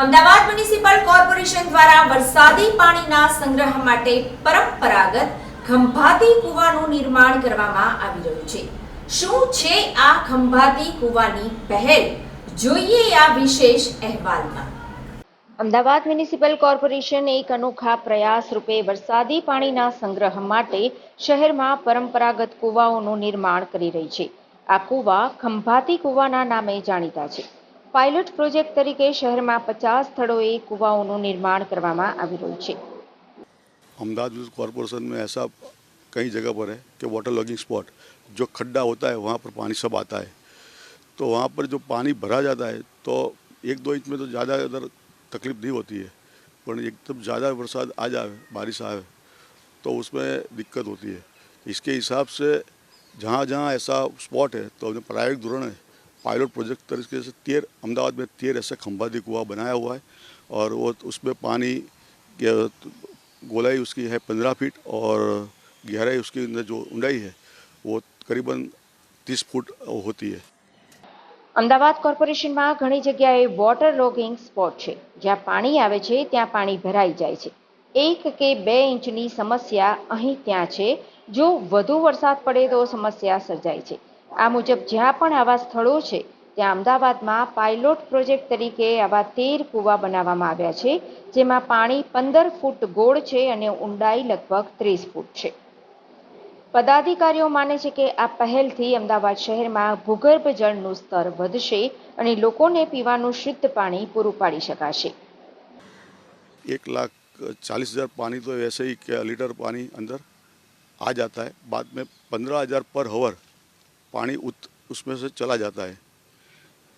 Ahmedabad municipal corporation દ્વારા વરસાદી પાણીના સંગ્રહ માટે પરંપરાગત ખંભાતી કૂવાનું નિર્માણ કરવામાં આવી રહ્યું છે। શું છે આ ખંભાતી કૂવાની પહેલ? જોઈએ આ વિશેષ અહેવાલમાં। અમદાવાદ મ્યુનિસિપલ કોર્પોરેશન એક અનોખા પ્રયાસ રૂપે વરસાદી પાણીના સંગ્રહ માટે શહેરમાં પરંપરાગત કૂવાઓનું નિર્માણ કરી રહી છે। આ કૂવા ખંભાતી કૂવાના નામે જાણીતા છે। पायलट प्रोजेक्ट तरीके शहर में 50 स्थलों कुआओं निर्माण करवामां आवी रह्युं छे। अहमदाबाद कॉरपोरेशन में ऐसा कई जगह पर है कि वाटर लॉगिंग स्पॉट जो खड्डा होता है वहाँ पर पानी सब आता है, तो वहाँ पर जो पानी भरा जाता है तो 1-2 इंच में तो ज़्यादा इधर तकलीफ नहीं होती है, पर एकदम ज़्यादा बरसात आ जाए, बारिश आए तो उसमें दिक्कत होती है। इसके हिसाब से जहाँ जहाँ ऐसा स्पॉट है तो प्रायोगिक धोरण है पायलट प्रोजेक्ट तरीके से 13 अहमदाबाद में 13 ऐसा खंभाती कुआं बनाया हुआ है और वो उसमें पानी गोलाई उसकी है 15 फीट और गहराई उसकी अंदर जो ऊंडाई है वो करीबन 30 फुट होती है। अमदावाद कोर्पोरेशन में घनी जगह वॉटर लॉगिंग स्पॉट है, ज्यां पानी आवे छे त्यां पानी भराई जाय छे। 1 के 2 इंचनी समस्या अहीं त्यां छे, जो वधु वरसाद पड़े तो समस्या सर्जाय छे। आ मुजब ज्यां पण आवा स्थळो छे त्यां अमदावादमां पायलोट प्रोजेक्ट तरीके आवा 13 कूवा बनाववामां आव्या छे, जेमां पाणी 15 फूट गोળ छे अने ऊंडाई लगभग 30 फूट छे। पदाधिकारीओ माने छे के आ पहेलथी अमदावाद शहेरमां भूगर्भ जळनुं स्तर वधशे अने लोकोने पीवानुं शुद्ध पाणी पूरुं पाडी शकाशे। 1,40,000 पानी तो ऐसे ही लीटर पानी अंदर आ जाता है, बाद में 15,000 पर हावर पानी उसमें से चला जाता है।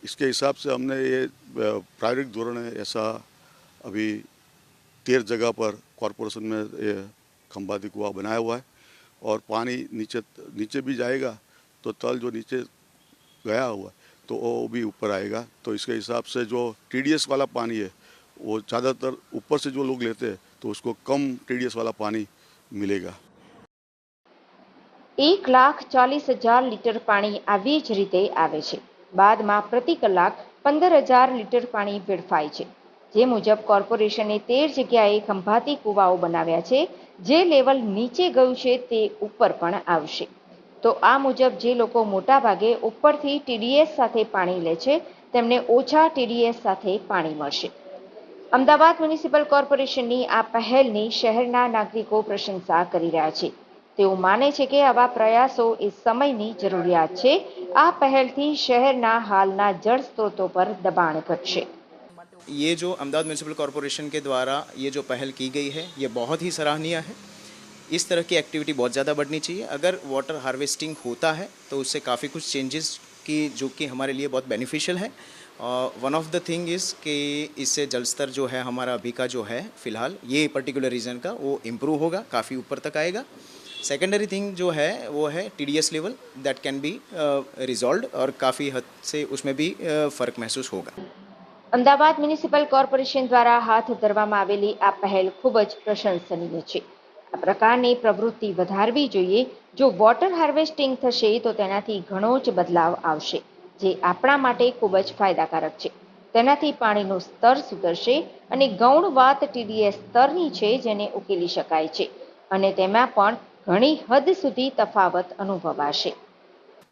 इसके हिसाब से हमने ये प्रायोगिक धोरण है ऐसा अभी 13 जगह पर कॉरपोरेशन में ये खंभाती कुआं बनाया हुआ है और पानी नीचे भी जाएगा तो तल जो नीचे गया हुआ तो वो भी ऊपर आएगा। तो इसके हिसाब से जो TDS वाला पानी है वो ज़्यादातर ऊपर से जो लोग लेते हैं तो उसको कम TDS वाला पानी मिलेगा। 1,40,000 लीटर पाणी આવી જ રીતે આવે છે। બાદમાં પ્રતિ કલાક 15,000 લીટર પાણી વેડફાય છે। જે મુજબ કોર્પોરેશને 13 જગ્યાએ ખંભાતી કૂવાઓ બનાવ્યા છે, જે લેવલ નીચે ગયું છે તે ઉપર પણ આવશે। તો આ મુજબ જે લોકો મોટા ભાગે ઉપરથી TDS સાથે પાણી લે છે તેમને ઓછા TDS સાથે પાણી મળશે। અમદાવાદ મ્યુનિસિપલ કોર્પોરેશનની આ પહેલની શહેરના નાગરિકો પ્રશંસા કરી રહ્યા છે। તેઓ માને છે કે આવા પ્રયાસો એ સમયની જરૂરિયાત છે। આ પહેલથી શહેરના હાલના જળ સ્ત્રોતો પર દબાણ ઘટશે। ये जो अहमदाबाद म्यूनिसिपल कॉरपोरेशन के द्वारा ये जो पहल की गई है ये बहुत ही सराहनीय है। इस तरह की एक्टिविटी बहुत ज़्यादा बढ़नी चाहिए। अगर वाटर हार्वेस्टिंग होता है तो उससे काफ़ी कुछ चेंजेस की जो कि हमारे लिए बहुत बेनिफिशियल है। One of the thing is कि इससे जल स्तर जो है हमारा अभी का जो है फ़िलहाल ये पर्टिकुलर रीजन का वो इम्प्रूव होगा, काफ़ी ऊपर तक आएगा। सेकेंडरी थिंग जो है वो है TDS level that can be resolve और काफ़ी हद से उसमें भी फ़र्क महसूस होगा। अमदावाद म्युनिसिपल कोर्पोरेशन द्वारा हाथ धरवामां आवेली आ पहल खूब ज प्रशंसनीय छे। आ प्रकारनी प्रवृत्ति वधारवी जोईए। जो वॉटर हार्वेस्टिंग थशे तो तेनाथी घणो ज बदलाव आवशे, जे आपणा माटे खूब ज फायदाकारक छे। तेनाथी पाणीनुं स्तर सुधरशे अने गौण वात TDS स्तरनी छे जेने उकेली शकाय छे अने तेमां पण घणी हद सुधी तफावत अनुभवाशे।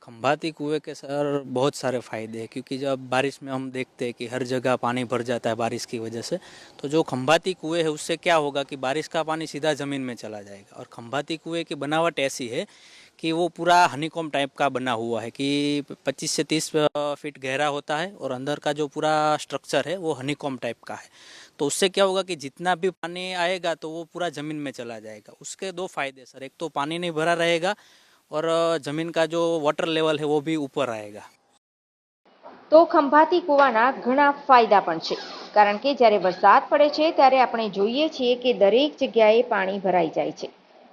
खंभाती कुएं के सर बहुत सारे फ़ायदे हैं, क्योंकि जब बारिश में हम देखते हैं कि हर जगह पानी भर जाता है बारिश की वजह से, तो जो खंभाती कुएं है उससे क्या होगा कि बारिश का पानी सीधा ज़मीन में चला जाएगा। और खंभाती कुएं की बनावट ऐसी है कि वो पूरा हनीकॉम्ब टाइप का बना हुआ है कि 25 से 30 फीट गहरा होता है और अंदर का जो पूरा स्ट्रक्चर है वो हनीकॉम्ब टाइप का है। तो उससे क्या होगा कि जितना भी पानी आएगा तो वो पूरा ज़मीन में चला जाएगा। उसके 2 फायदे सर, एक तो पानी नहीं भरा रहेगा और ज़मीन का जो वाटर लेवल है वो भी ऊपर आएगा। तो खंभाती कूवाना घणा फायदा पण छे, कारण के ज्यारे वरसाद पड़े छे त्यारे आपणे जोईए छीए के दरेक जग्याए पाणी भराई जाय छे।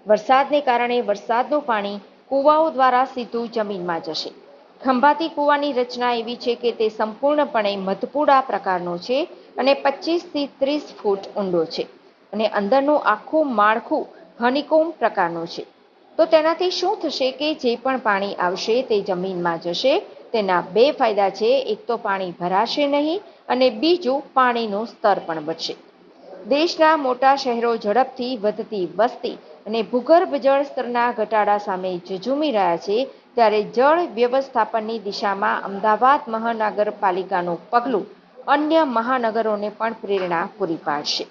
वरसादने कारणे वरसादनुं पाणी कूवाओ द्वारा सीधुं जमीनमां जशे। खंभाती कूवानी रचना एवी छे के ते संपूर्णपणे मधपुड़ा प्रकारनो छे અને 25 થી 30 ફૂટ ઊંડો છે અને અંદરનું આખું માળખું હનીકોમ્બ પ્રકારનું છે। તો તેનાથી શું થશે કે જે પણ પાણી આવશે તે જમીનમાં જશે તેના બે ફાયદા છે. એક તો પાણી ભરાશે નહીં અને બીજું પાણીનું સ્તર પણ બચશે. દેશના મોટા શહેરો ઝડપથી વધતી વસ્તી અને ભૂગર્ભ જળ સ્તરના ઘટાડા સામે ઝઝૂમી રહ્યા છે, ત્યારે જળ વ્યવસ્થાપનની દિશામાં અમદાવાદ મહાનગરપાલિકાનું પગલું અન્ય મહાનગરોને પણ પ્રેરણા પૂરી પાડશે.